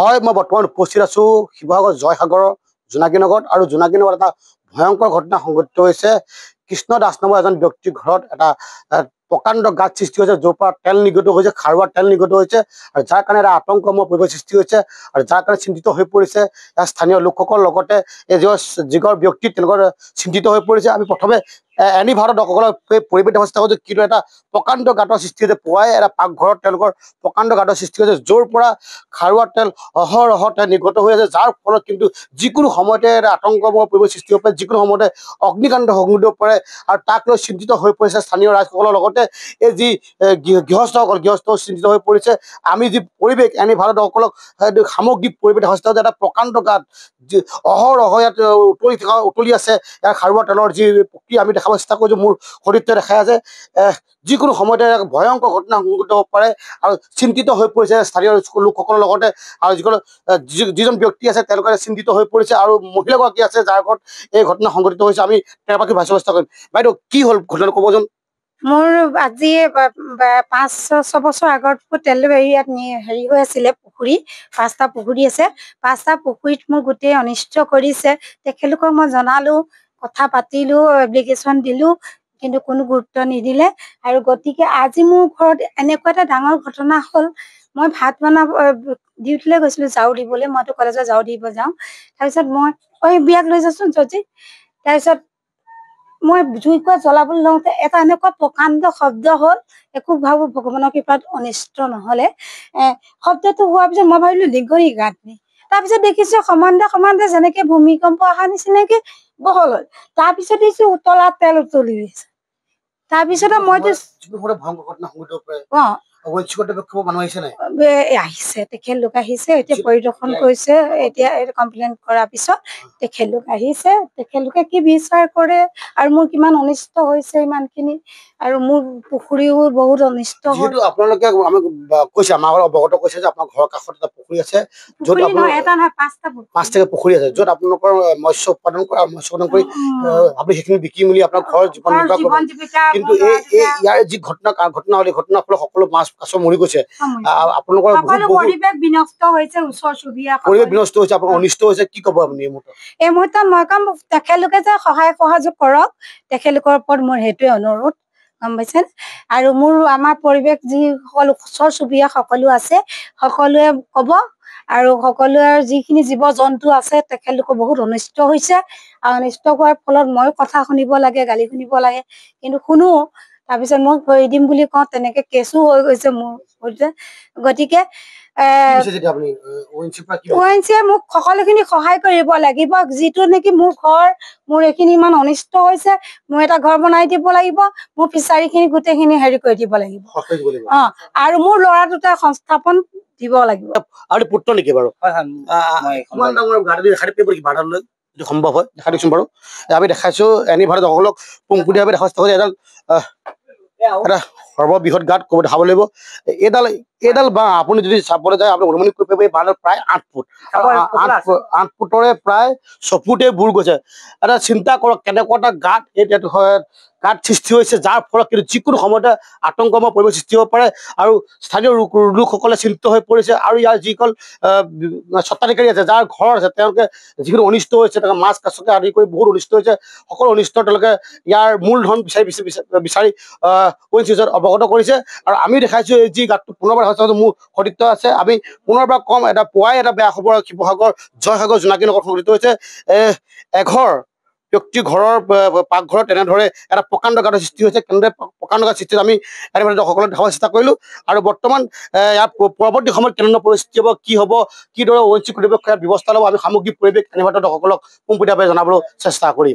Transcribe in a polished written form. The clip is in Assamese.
হয়, মই বৰ্তমান উপস্থিত আছো শিৱসাগৰ জয়সাগৰ জোনাকী নগৰত আৰু জোনাকী নগৰত এটা ভয়ংকৰ ঘটনা সংঘটিত হৈছে। কৃষ্ণ দাস নামৰ এজন ব্যক্তিৰ ঘৰত এটা প্ৰকাণ্ড গাঁত সৃষ্টি হৈছে, য'ৰ পৰা তেল নিৰ্গত হৈছে, খাৰুৱা তেল নিৰ্গত হৈছে, আৰু যাৰ কাৰণে এটা আতংকময় পৰিৱেশ সৃষ্টি হৈছে আৰু যাৰ কাৰণে চিন্তিত হৈ পৰিছে স্থানীয় লোকসকল, লগতে এই যিগৰ ব্যক্তি তেওঁলোকৰ চিন্তিত হৈ পৰিছে। আমি প্ৰথমে এনি ভাৰতৰ দৰ্শকসকলক এই পৰিৱেশ ব্যৱস্থা কৰিছোঁ, কিন্তু এটা প্ৰকাণ্ড গাঁতৰ সৃষ্টি হৈছে। পুৱাই এটা পাকঘৰত তেওঁলোকৰ প্ৰকাণ্ড গাঁতৰ সৃষ্টি হৈছে, য'ৰ পৰা খাৰুৱা তেল অহৰহ তেল নিৰ্গত হৈ আছে, যাৰ ফলত কিন্তু যিকোনো সময়তে এটা আতংকময় পৰিৱেশ সৃষ্টি হ'ব পাৰে, যিকোনো সময়তে অগ্নিকাণ্ড সংঘটিত হ'ব পাৰে, আৰু তাক লৈ চিন্তিত হৈ পৰিছে স্থানীয় ৰাইজসকলৰ লগতে এই যি গৃহস্থ চিন্তিত হৈ পৰিছে। আমি যি পৰিৱেশ এনি ভাৰত দৰ্শকসকলক সামগ্ৰিক পৰিৱেশ দেখা হৈছে, এটা প্ৰকাণ্ড গাঁত অহৰহ ইয়াত উতলি আছে। ইয়াৰ খাৰুৱা তেলৰ যি প্ৰক্ৰিয়া আমি দেখাব চেষ্টা কৰিছোঁ, মোৰ সতীৰ্থই দেখাই আছে যিকোনো সময়তে ভয়ংকৰ ঘটনা সংঘটিত হ'ব পাৰে, আৰু চিন্তিত হৈ পৰিছে স্থানীয় লোকসকলৰ লগতে। আৰু যিজন ব্যক্তি আছে তেওঁলোকে চিন্তিত হৈ পৰিছে, আৰু মহিলাগৰাকী আছে যাৰ ঘৰত এই ঘটনা সংঘটিত হৈছে। আমি তেওঁৰ পৰা ভাবিব চেষ্টা কৰিম। বাইদেউ, কি হ'ল ঘটনাটো ক'বচোন। মোৰ আজি 5-6 বছৰ আগত তেল ইয়াত হেৰি হৈ আছিলে, পুখুৰী 5টা পুখুৰী আছে। 5টা পুখুৰীত মোৰ গোটেই অনিষ্ট কৰিছে। তেখেতলোকক মই জনালো, কথা পাতিলো, এপ্লিকেশ্যন দিলো, কিন্তু কোনো গুৰুত্ব নিদিলে। আৰু গতিকে আজি মোৰ ঘৰত এনেকুৱা এটা ডাঙৰ ঘটনা হ'ল। মই ভাত বনাব ডিউটিলৈ গৈছিলো, ঝাৰু দিবলৈ। মইতো কলেজত ঝাৰু দিব যাওঁ। তাৰপিছত মই বিয়াক লৈ যাচোন যদি, তাৰপিছত মই জুইকুৰা জ্বলাবলৈ লওঁতে এটা এনেকুৱা প্ৰকাণ্ড শব্দ হ'ল। একো ভাবো ভগৱানৰ কৃপাত অনিষ্ট নহ'লে। শব্দটো হোৱাৰ পিছত মই ভাবিলো লিগৰি গাত নি। তাৰপিছত দেখিছো সমানে যেনেকে ভূমিকম্প অহা নিচিনাকে বহল হ'ল। তাৰপিছত দেখিছো উতলা তেল উতলি আছে। তাৰপিছতে মইতো আহিছে, তেখেতলোক আহিছে, এতিয়া পৰিদৰ্শন কৰিছে। এতিয়া কমপ্লেইন কৰাৰ পিছত তেখেতলোক আহিছে। তেখেতলোকে কি বিচাৰ কৰে আৰু মোৰ কিমান অনিষ্ট হৈছে ইমানখিনি, আৰু মোৰ পুখুৰীও বহুত অনিষ্ট হ'ল। আপোনালোকে কৈছে, আমাৰ অৱগত কৈছে যে আপোনাৰ ঘৰৰ কাষত এটা পুখুৰী আছে, য'ত এটা নহয় 5টা পুখুৰী আছে, য'ত আপোনালোকৰ মৎস্য উৎপাদন কৰি আপুনি সেইখিনি বিকি মেলি আপোনাৰ ঘৰৰ জীৱন নিৰ্বাহ। কিন্তু ইয়াৰ যি ঘটনাৰ ফলত সকলো মাছ কাছ মৰি গৈছে, আপোনালোকৰ পৰিৱেশ বিনষ্ট হৈছে, ওচৰ চুবুৰীয়া পৰিৱেশ বিনষ্ট হৈছে, আপোনাৰ অনিষ্ট হৈছে। কি ক'ব আপুনি এই মুহূৰ্তত? মই কম তেখেতলোকে যে সহায় সহযোগ কৰক, তেখেতলোকৰ ওপৰত মোৰ সেইটোৱে অনুৰোধ, গম পাইছে। আৰু আমাৰ পৰিৱেশ যিসকল ওচৰ চুবুৰীয়া সকলো আছে, সকলোৱে ক'ব, আৰু সকলোৱে যিখিনি জীৱ জন্তু আছে তেখেতলোকৰ বহুত অনিষ্ট হৈছে। আৰু অনিষ্ট হোৱাৰ ফলত ময়ো কথা শুনিব লাগে, গালি শুনিব লাগে, কিন্তু শুনো। তাৰপিছত মই কৰি দিম বুলি কওঁ, তেনেকে কেছো হৈ গৈছে মোৰ সৈতে। গতিকে ONGCয়ে মোক সকলোখিনি সহায় কৰিব লাগিব। যিটো নেকি মোৰ এইখিনি ইমান অনিষ্ট হৈছে, মোৰ এটা ঘৰ বনাই দিব লাগিব, মোৰ ফিচাৰীখিনি গোটেইখিনি হেৰি কৰি দিব লাগিব, আৰু মোৰ ল'ৰা দুটা সংস্থাপন দিব লাগিব। আৰু পুত্ৰ নেকি বাৰু? সম্ভৱ হয়, দেখা দিওকচোন বাৰু। আমি দেখাইছো এনি ভাৰত দৰ্শকসকলক পোনপটীয়াভাৱে দেখা এডাল এটা সৰ্ববৃহৎ গাঁত ক'ব দেখাব লাগিব। এইডাল বাঁহ আপুনি যদি চাবলৈ যায়, আপুনি অনুমানিক কৰিব পাৰিব, এই বাঁহডাল প্ৰায় 8 ফুট, 8 ফুটৰে প্ৰায় 6 ফুটে বুৰ গৈছে। এটা চিন্তা কৰক, কেনেকুৱা এটা গাঁত সৃষ্টি হৈছে, যাৰ ফলত কিন্তু যিকোনো সময়তে আতংকময় পৰিৱেশ সৃষ্টি হ'ব পাৰে, আৰু স্থানীয় লোকসকলে চিন্তিত হৈ পৰিছে। আৰু ইয়াৰ যিসকল স্বত্বাধিকাৰী আছে, যাৰ ঘৰ আছে, তেওঁলোকে যিখিনি অনিষ্ট হৈছে, তেওঁলোকে মাছ কাছকে আদি কৰি বহুত অনিষ্ট হৈছে। সকলো অনিষ্ট তেওঁলোকে ইয়াৰ মূলধন বিচাৰি ONGC অৱগত কৰিছে। আৰু আমি দেখাইছো এই যি গাঁতটো পুনৰবাৰ মোৰ সতীৰ্থ আছে, আমি পুনৰবাৰ কম, এটা পুৱাই এটা বেয়া খবৰ শিৱসাগৰ জয়সাগৰ জোনাকী নগৰত সংঘটিত হৈছে। এঘৰ ব্যক্তিৰ ঘৰৰ পাকঘৰত তেনেদৰে এটা প্ৰকাণ্ড গাঁতৰ সৃষ্টি হৈছে। কেনেদৰে প্ৰকাণ্ড গাঁত সৃষ্টি আমি দৰ্শকসকলক দেখাব চেষ্টা কৰিলো। আৰু বৰ্তমান ইয়াৰ পৰৱৰ্তী সময়ত কেনেধৰণৰ পৰিস্থিতি হ'ব, কি হ'ব, কিদৰে ONGC কৰ্তৃপক্ষই ব্যৱস্থা ল'ব, আমি সামগ্ৰিক পৰিৱেশ এনি ভাৰতৰ দৰ্শকসকলক পোনপটীয়াভাৱে জনাবলৈ চেষ্টা কৰিম।